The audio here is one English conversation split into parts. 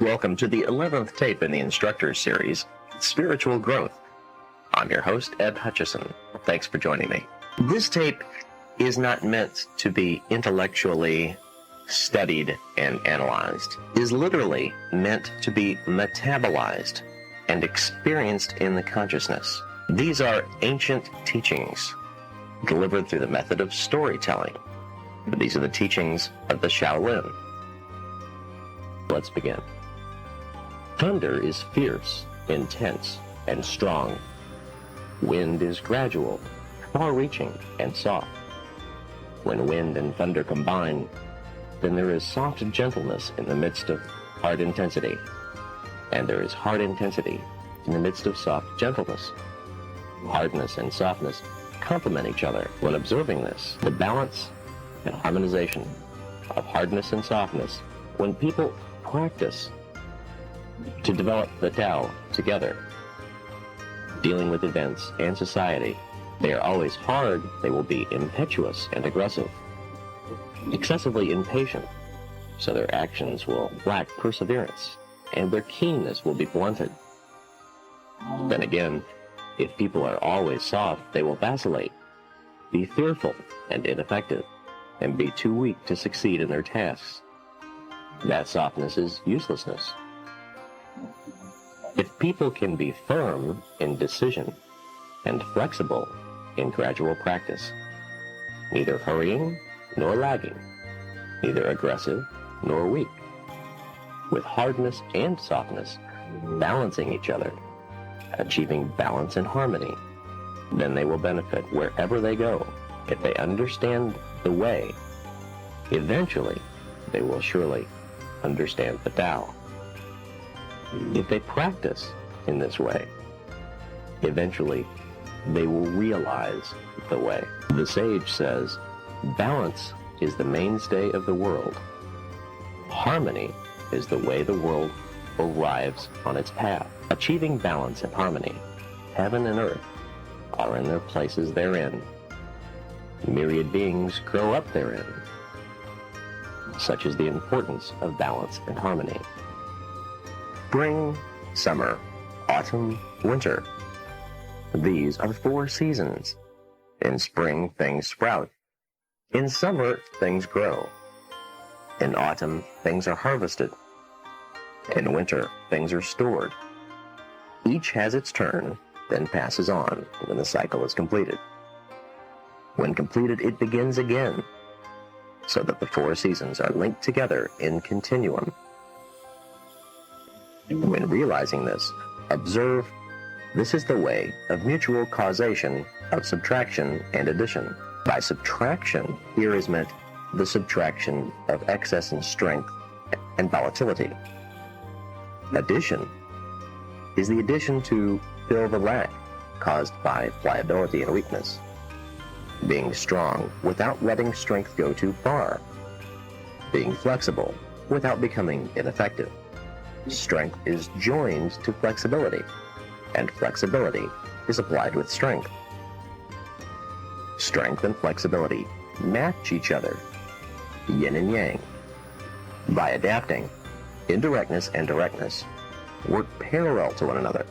Welcome to the 11th tape in the Instructors series, Spiritual Growth. I'm your host, Ed Hutchison. Thanks for joining me. This tape is not meant to be intellectually studied and analyzed. It is literally meant to be metabolized and experienced in the consciousness. These are ancient teachings delivered through the method of storytelling. These are the teachings of the Shaolin. Let's begin. Thunder is fierce, intense, and strong. Wind is gradual, far-reaching, and soft. When wind and thunder combine, then there is soft gentleness in the midst of hard intensity, and there is hard intensity in the midst of soft gentleness. Hardness and softness complement each other. When observing this, the balance and harmonization of hardness and softness, when people practice to develop the Tao together, dealing with events and society, they are always hard, they will be impetuous and aggressive, excessively impatient, so their actions will lack perseverance, and their keenness will be blunted. Then again, if people are always soft, they will vacillate, be fearful and ineffective, and be too weak to succeed in their tasks. That softness is uselessness. If people can be firm in decision and flexible in gradual practice, neither hurrying nor lagging, neither aggressive nor weak, with hardness and softness balancing each other, achieving balance and harmony, then they will benefit wherever they go. If they understand the way, eventually they will surely understand the Tao. If they practice in this way, eventually they will realize the way. The sage says, balance is the mainstay of the world. Harmony is the way the world arrives on its path. Achieving balance and harmony, heaven and earth are in their places therein. Myriad beings grow up therein. Such is the importance of balance and harmony. Spring, summer, autumn, winter. These are 4 seasons. In spring, things sprout. In summer, things grow. In autumn, things are harvested. In winter, things are stored. Each has its turn, then passes on when the cycle is completed. When completed, it begins again, so that the 4 seasons are linked together in continuum. When realizing this, observe this is the way of mutual causation of subtraction and addition. By subtraction, here is meant the subtraction of excess in strength and volatility. Addition is the addition to fill the lack caused by pliability and weakness. Being strong without letting strength go too far. Being flexible without becoming ineffective. Strength is joined to flexibility, and flexibility is applied with strength. Strength and flexibility match each other, yin and yang. By adapting, indirectness and directness work parallel to one another.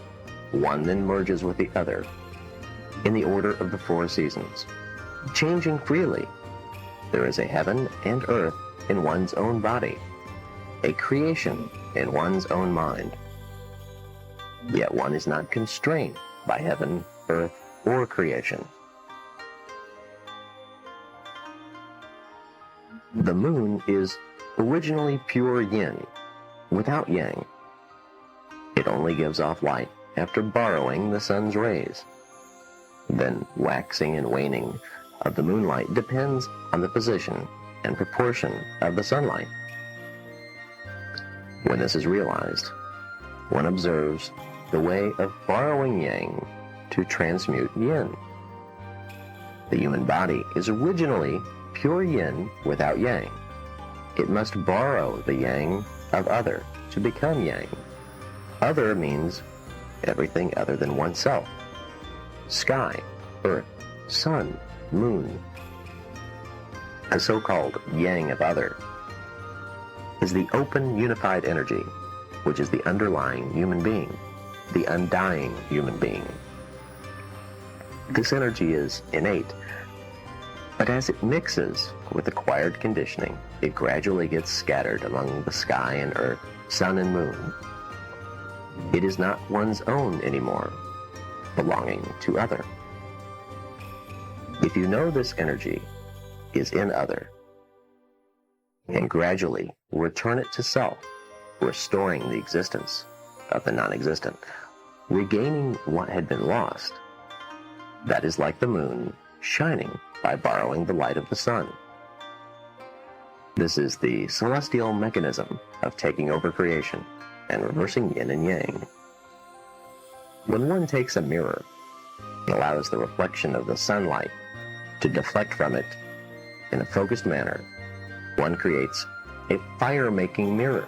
One then merges with the other in the order of the 4 seasons. Changing freely, there is a heaven and earth in one's own body, a creation in one's own mind. Yet one is not constrained by heaven, earth, or creation. The moon is originally pure yin, without yang. It only gives off light after borrowing the sun's rays. Then waxing and waning of the moonlight depends on the position and proportion of the sunlight. When this is realized, one observes the way of borrowing yang to transmute yin. The human body is originally pure yin without yang. It must borrow the yang of other to become yang. Other means everything other than oneself. Sky, earth, sun, moon. The so-called yang of other is the open, unified energy which is the underlying human being, the undying human being. This energy is innate, but as it mixes with acquired conditioning, it gradually gets scattered among the sky and earth, sun and moon. It is not one's own anymore, belonging to other. If you know this energy is in other, and gradually return it to self, restoring the existence of the non-existent, regaining what had been lost, that is like the moon shining by borrowing the light of the sun. This is the celestial mechanism of taking over creation and reversing yin and yang. When one takes a mirror and allows the reflection of the sunlight to deflect from it in a focused manner, one creates a fire-making mirror.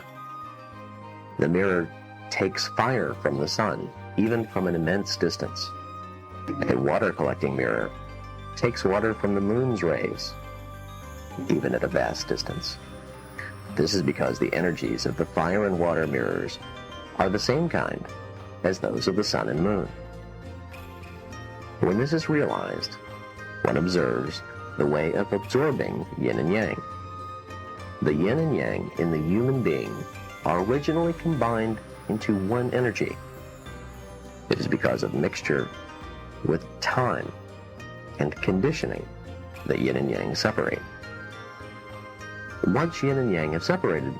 The mirror takes fire from the sun, even from an immense distance. A water-collecting mirror takes water from the moon's rays, even at a vast distance. This is because the energies of the fire and water mirrors are the same kind as those of the sun and moon. When this is realized, one observes the way of absorbing yin and yang. The yin and yang in the human being are originally combined into one energy. It is because of mixture with time and conditioning that yin and yang separate. Once yin and yang have separated,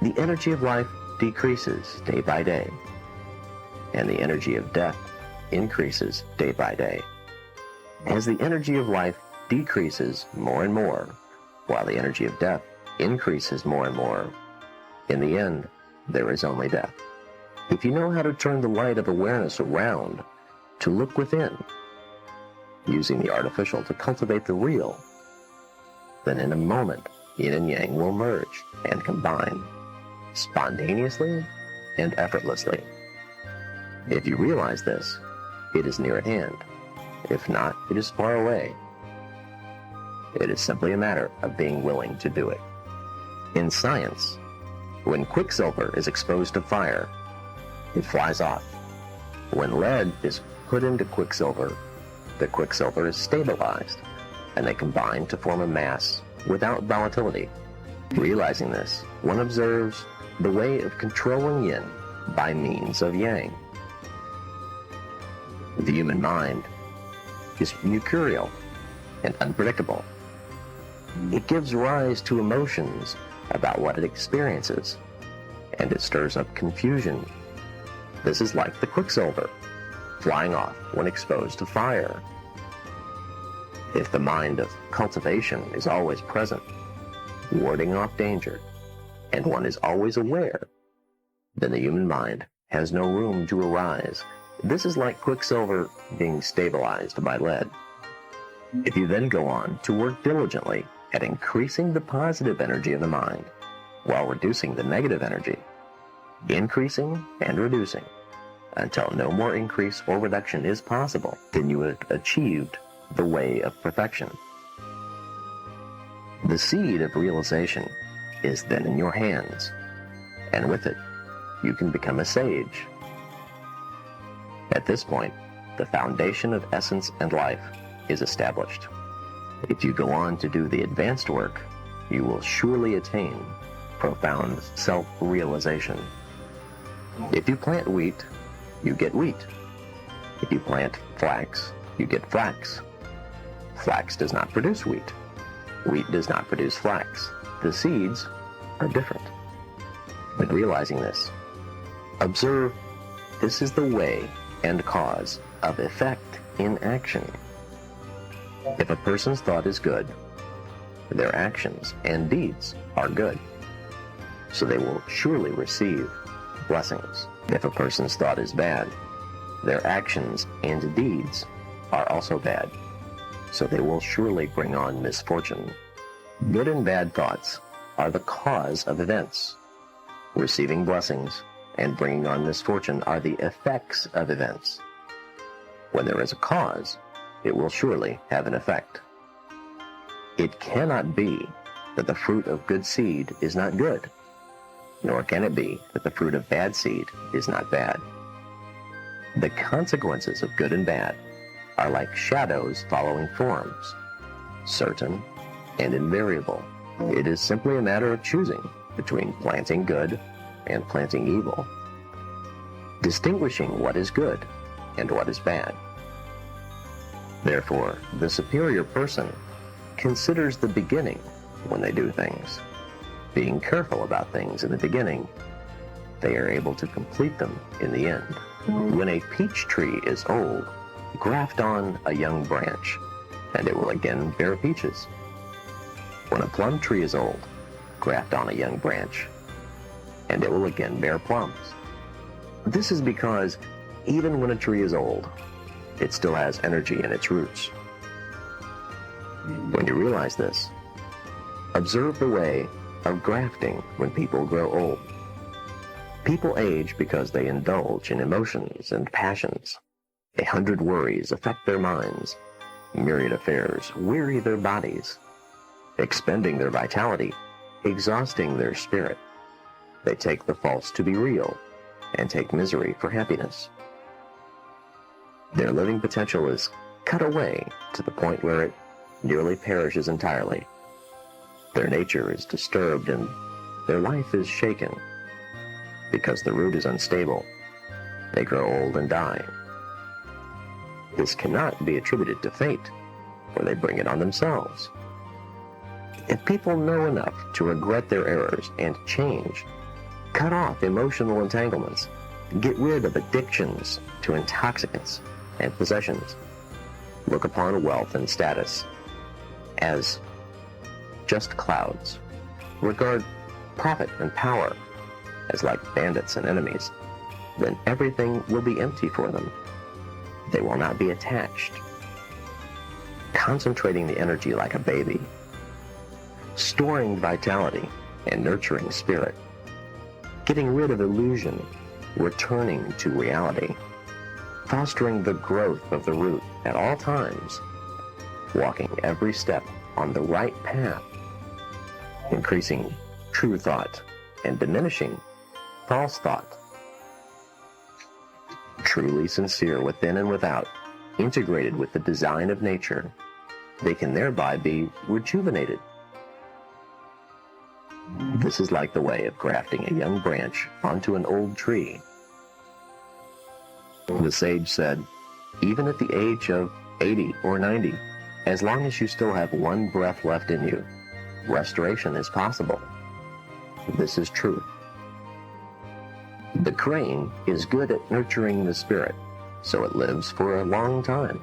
the energy of life decreases day by day, and the energy of death increases day by day. As the energy of life decreases more and more, while the energy of death increases more and more, in the end, there is only death. If you know how to turn the light of awareness around to look within, using the artificial to cultivate the real, then in a moment, yin and yang will merge and combine, spontaneously and effortlessly. If you realize this, it is near at hand. If not, it is far away. It is simply a matter of being willing to do it. In science, when quicksilver is exposed to fire, it flies off. When lead is put into quicksilver, the quicksilver is stabilized, and they combine to form a mass without volatility. Realizing this, one observes the way of controlling yin by means of yang. The human mind is mercurial and unpredictable. It gives rise to emotions about what it experiences, and it stirs up confusion. This is like the quicksilver flying off when exposed to fire. If the mind of cultivation is always present, warding off danger, and one is always aware, then the human mind has no room to arise. This is like quicksilver being stabilized by lead. If you then go on to work diligently at increasing the positive energy of the mind, while reducing the negative energy, increasing and reducing, until no more increase or reduction is possible, then you have achieved the way of perfection. The seed of realization is then in your hands, and with it, you can become a sage. At this point, the foundation of essence and life is established. If you go on to do the advanced work, you will surely attain profound self-realization. If you plant wheat, you get wheat. If you plant flax, you get flax. Flax does not produce wheat. Wheat does not produce flax. The seeds are different. When realizing this, observe this is the way and cause of effect in action. If a person's thought is good, their actions and deeds are good, so they will surely receive blessings. If a person's thought is bad, their actions and deeds are also bad, so they will surely bring on misfortune. Good and bad thoughts are the cause of events. Receiving blessings and bringing on misfortune are the effects of events. When there is a cause, it will surely have an effect. It cannot be that the fruit of good seed is not good. nor can it be that the fruit of bad seed is not bad. The consequences of good and bad are like shadows following forms, certain and invariable. It is simply a matter of choosing between planting good and planting evil, distinguishing what is good and what is bad. Therefore, the superior person considers the beginning when they do things. Being careful about things in the beginning, they are able to complete them in the end. When a peach tree is old, graft on a young branch, and it will again bear peaches. When a plum tree is old, graft on a young branch, and it will again bear plums. This is because even when a tree is old, it still has energy in its roots. When you realize this, observe the way of grafting when people grow old. People age because they indulge in emotions and passions. 100 worries affect their minds. Myriad affairs weary their bodies, expending their vitality, exhausting their spirit. They take the false to be real and take misery for happiness. Their living potential is cut away to the point where it nearly perishes entirely. Their nature is disturbed and their life is shaken. Because the root is unstable, they grow old and die. This cannot be attributed to fate, for they bring it on themselves. If people know enough to regret their errors and change, cut off emotional entanglements, get rid of addictions to intoxicants and possessions, look upon wealth and status as just clouds, regard profit and power as like bandits and enemies, then everything will be empty for them. They will not be attached. Concentrating the energy like a baby, storing vitality and nurturing spirit, getting rid of illusion, returning to reality, fostering the growth of the root at all times, walking every step on the right path, increasing true thought and diminishing false thought. Truly sincere within and without, integrated with the design of nature, they can thereby be rejuvenated. This is like the way of grafting a young branch onto an old tree. The sage said, even at the age of 80 or 90, as long as you still have one breath left in you, restoration is possible. This is truth. The crane is good at nurturing the spirit, so it lives for a long time.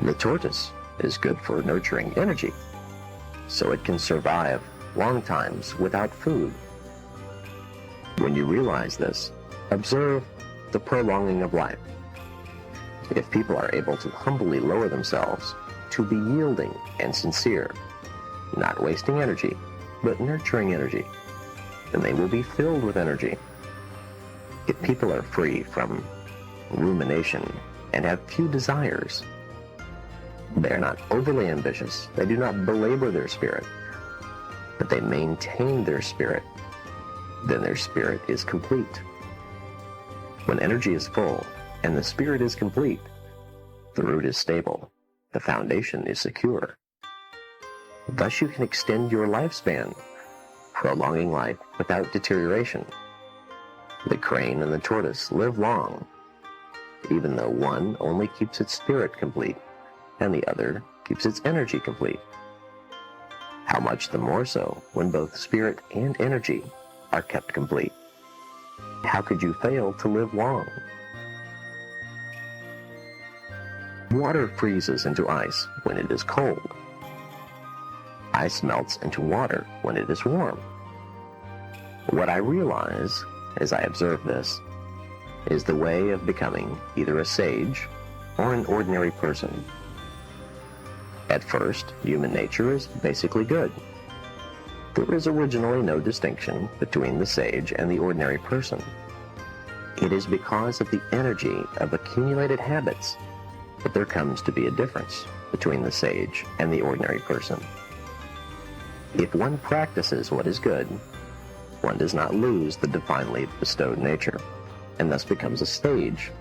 The tortoise is good for nurturing energy, so it can survive long times without food. When you realize this, observe the prolonging of life. If people are able to humbly lower themselves to be yielding and sincere, not wasting energy, but nurturing energy, then they will be filled with energy. If people are free from rumination and have few desires, they are not overly ambitious, they do not belabor their spirit, but they maintain their spirit, then their spirit is complete. When energy is full and the spirit is complete, the root is stable, the foundation is secure. Thus you can extend your lifespan, prolonging life without deterioration. The crane and the tortoise live long, even though one only keeps its spirit complete and the other keeps its energy complete. How much the more so when both spirit and energy are kept complete. How could you fail to live long? Water freezes into ice when it is cold. Ice melts into water when it is warm. What I realize as I observe this is the way of becoming either a sage or an ordinary person. At first, human nature is basically good. There is originally no distinction between the sage and the ordinary person. It is because of the energy of accumulated habits that there comes to be a difference between the sage and the ordinary person. If one practices what is good, one does not lose the divinely bestowed nature, and thus becomes a sage.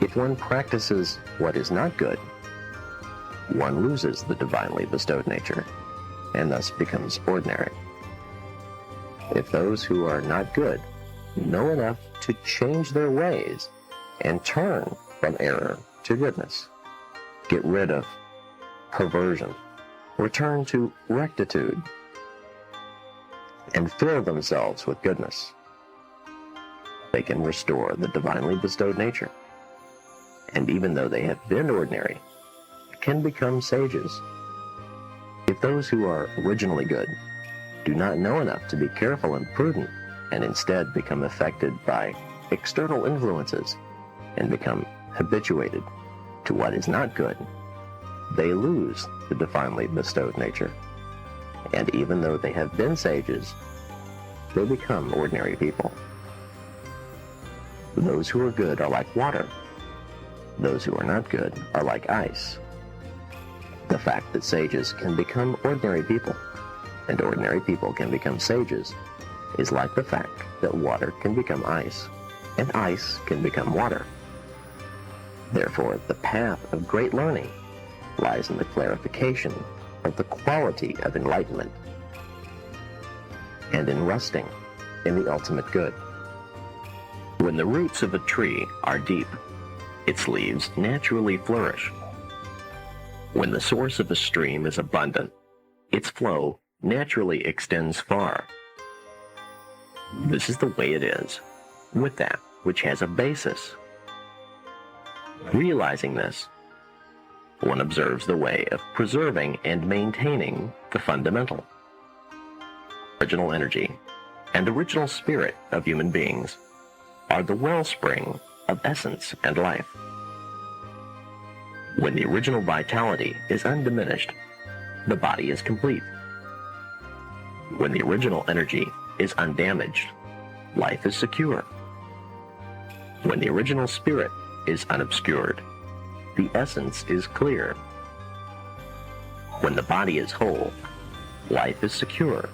If one practices what is not good, one loses the divinely bestowed nature, and thus becomes ordinary. If those who are not good know enough to change their ways and turn from error to goodness, get rid of perversion, return to rectitude, and fill themselves with goodness, they can restore the divinely bestowed nature, and even though they have been ordinary, can become sages. If those who are originally good do not know enough to be careful and prudent, and instead become affected by external influences and become habituated to what is not good, they lose the divinely bestowed nature. And even though they have been sages, they become ordinary people. Those who are good are like water. Those who are not good are like ice. The fact that sages can become ordinary people, and ordinary people can become sages, is like the fact that water can become ice, and ice can become water. Therefore, the path of great learning lies in the clarification of the quality of enlightenment, and in resting in the ultimate good. When the roots of a tree are deep, its leaves naturally flourish. When the source of a stream is abundant, its flow naturally extends far. This is the way it is with that which has a basis. Realizing this, one observes the way of preserving and maintaining the fundamental. Original energy and original spirit of human beings are the wellspring of essence and life. When the original vitality is undiminished, the body is complete. When the original energy is undamaged, life is secure. When the original spirit is unobscured, the essence is clear. When the body is whole, life is secure,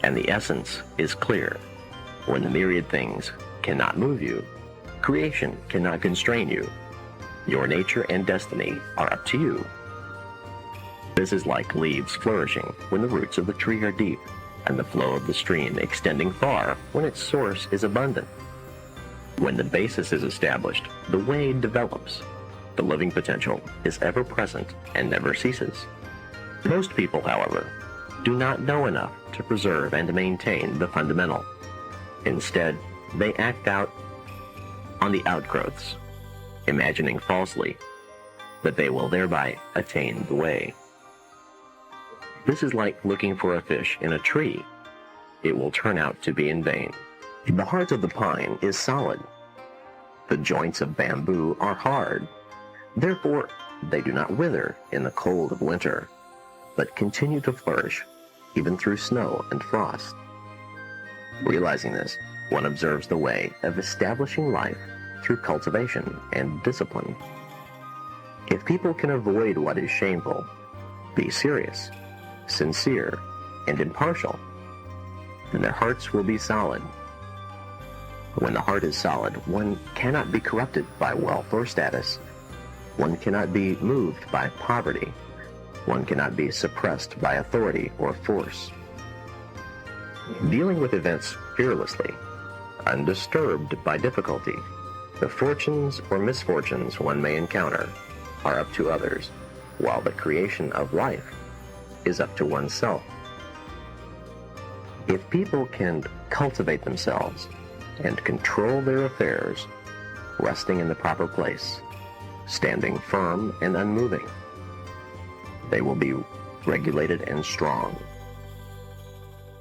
and the essence is clear. When the myriad things cannot move you, creation cannot constrain you, your nature and destiny are up to you. This is like leaves flourishing when the roots of the tree are deep, and the flow of the stream extending far when its source is abundant. When the basis is established, the way develops. The living potential is ever present and never ceases. Most people, however, do not know enough to preserve and maintain the fundamental. Instead, they act out on the outgrowths, imagining falsely that they will thereby attain the way. This is like looking for a fish in a tree. It will turn out to be in vain. The heart of the pine is solid. The joints of bamboo are hard. Therefore, they do not wither in the cold of winter, but continue to flourish even through snow and frost. Realizing this, one observes the way of establishing life through cultivation and discipline. If people can avoid what is shameful, be serious, sincere, and impartial, then their hearts will be solid. When the heart is solid, one cannot be corrupted by wealth or status. One cannot be moved by poverty. One cannot be suppressed by authority or force. Dealing with events fearlessly, undisturbed by difficulty, the fortunes or misfortunes one may encounter are up to others, while the creation of life is up to oneself. If people can cultivate themselves and control their affairs, resting in the proper place, standing firm and unmoving, they will be regulated and strong.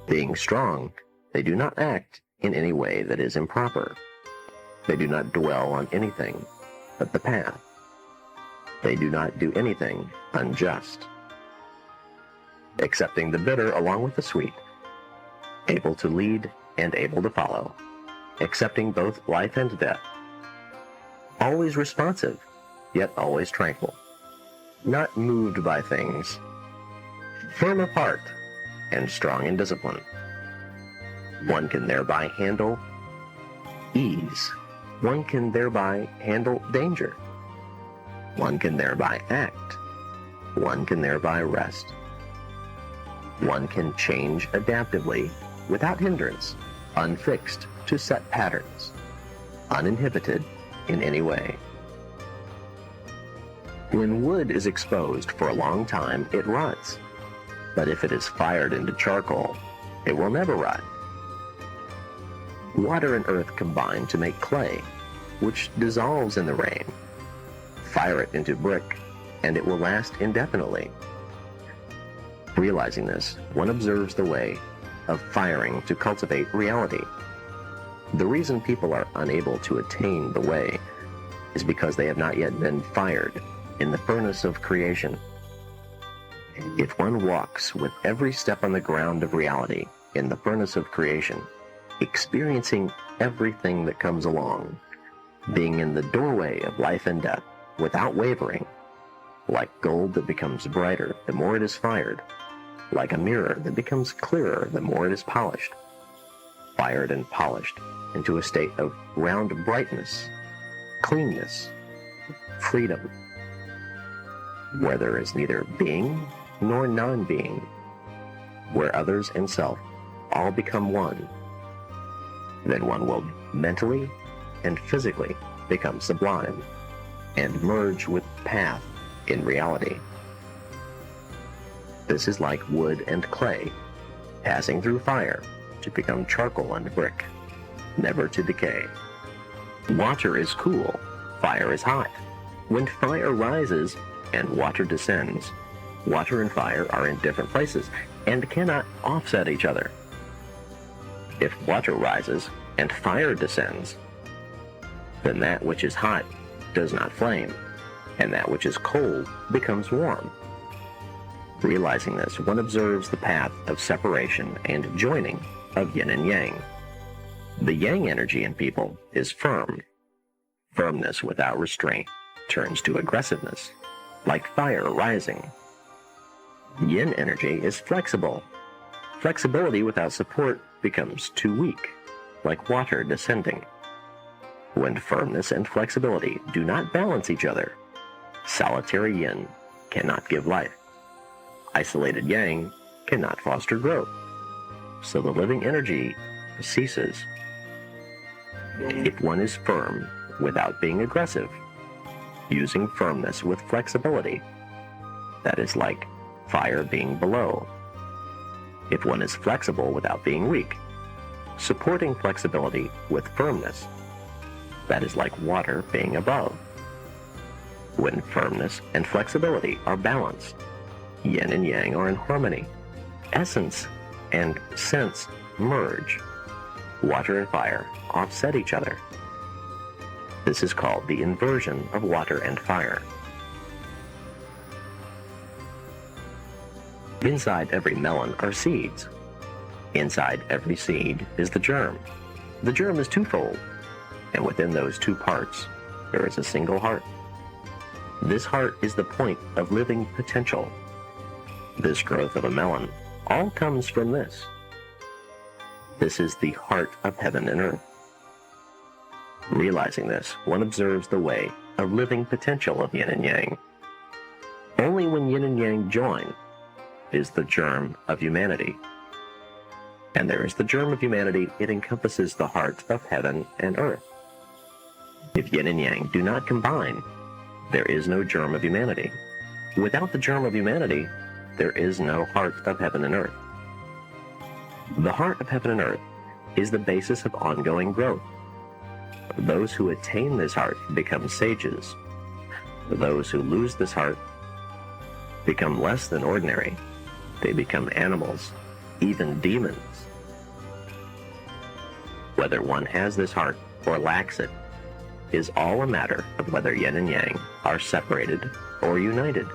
Being strong, they do not act in any way that is improper. They do not dwell on anything but the path. They do not do anything unjust. Accepting the bitter along with the sweet, able to lead and able to follow, accepting both life and death, always responsive, yet always tranquil, not moved by things, firm of heart, and strong in discipline. One can thereby handle ease. One can thereby handle danger. One can thereby act. One can thereby rest. One can change adaptively without hindrance, unfixed to set patterns, uninhibited in any way. When wood is exposed for a long time, it rots. But if it is fired into charcoal, it will never rot. Water and earth combine to make clay, which dissolves in the rain. Fire it into brick, and it will last indefinitely. Realizing this, one observes the way of firing to cultivate reality. The reason people are unable to attain the way is because they have not yet been fired in the furnace of creation. If one walks with every step on the ground of reality in the furnace of creation, experiencing everything that comes along, being in the doorway of life and death without wavering, like gold that becomes brighter the more it is fired, like a mirror that becomes clearer the more it is polished, fired and polished into a state of round brightness, cleanness, freedom, where there is neither being nor non-being, where others and self all become one, then one will mentally and physically become sublime and merge with path in reality. This is like wood and clay, passing through fire to become charcoal and brick, never to decay. Water is cool, fire is hot. When fire rises and water descends, water and fire are in different places and cannot offset each other. If water rises and fire descends, then that which is hot does not flame, and that which is cold becomes warm. Realizing this, one observes the path of separation and joining of yin and yang. The yang energy in people is firm. Firmness without restraint turns to aggressiveness, like fire rising. Yin energy is flexible. Flexibility without support becomes too weak, like water descending. When firmness and flexibility do not balance each other, solitary yin cannot give life. Isolated yang cannot foster growth, so the living energy ceases. If one is firm without being aggressive, using firmness with flexibility, that is like fire being below. If one is flexible without being weak, supporting flexibility with firmness, that is like water being above. When firmness and flexibility are balanced, yin and yang are in harmony. Essence and sense merge. Water and fire offset each other. This is called the inversion of water and fire. Inside every melon are seeds. Inside every seed is the germ. The germ is twofold, and within those two parts, there is a single heart. This heart is the point of living potential. This growth of a melon all comes from this. This is the heart of heaven and earth. Realizing this, one observes the way of living potential of yin and yang. Only when yin and yang join is the germ of humanity. And there is the germ of humanity, it encompasses the heart of heaven and earth. If yin and yang do not combine, there is no germ of humanity. Without the germ of humanity, there is no heart of heaven and earth. The heart of heaven and earth is the basis of ongoing growth. Those who attain this heart become sages. Those who lose this heart become less than ordinary. They become animals, even demons. Whether one has this heart or lacks it is all a matter of whether yin and yang are separated or united.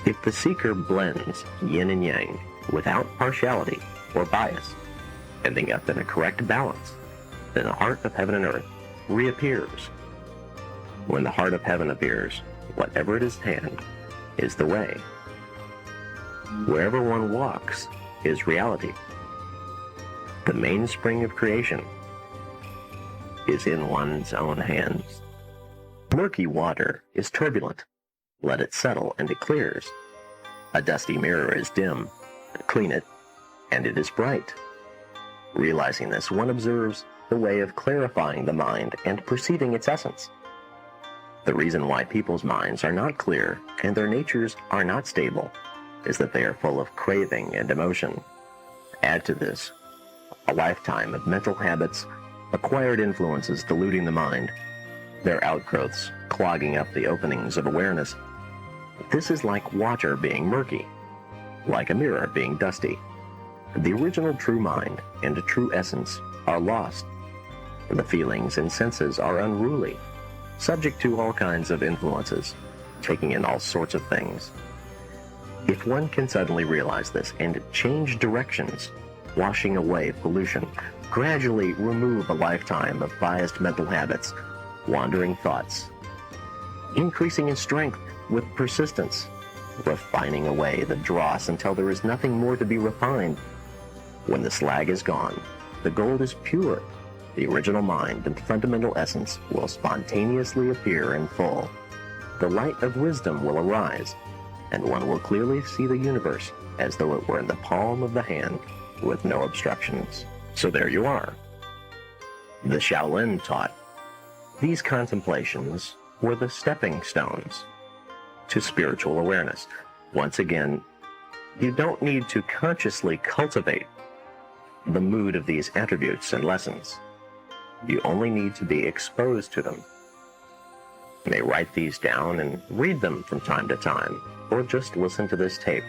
If the seeker blends yin and yang without partiality or bias, ending up in a correct balance, then the heart of heaven and earth reappears. When the heart of heaven appears, whatever it is at hand is the way. Wherever one walks is reality. The mainspring of creation is in one's own hands. Murky water is turbulent. Let it settle and it clears. A dusty mirror is dim. Clean it, and it is bright. Realizing this, one observes the way of clarifying the mind and perceiving its essence. The reason why people's minds are not clear and their natures are not stable is that they are full of craving and emotion. Add to this a lifetime of mental habits, acquired influences diluting the mind, their outgrowths clogging up the openings of awareness. This is like water being murky, like a mirror being dusty. The original true mind and true essence are lost. The feelings and senses are unruly, subject to all kinds of influences, taking in all sorts of things. If one can suddenly realize this and change directions, washing away pollution, gradually remove a lifetime of biased mental habits, wandering thoughts, increasing in strength with persistence, refining away the dross until there is nothing more to be refined. When the slag is gone, the gold is pure. The original mind and fundamental essence will spontaneously appear in full. The light of wisdom will arise, and one will clearly see the universe as though it were in the palm of the hand, with no obstructions. So there you are. The Shaolin taught. These contemplations were the stepping stones to spiritual awareness. Once again, you don't need to consciously cultivate the mood of these attributes and lessons. You only need to be exposed to them. You may write these down and read them from time to time, or just listen to this tape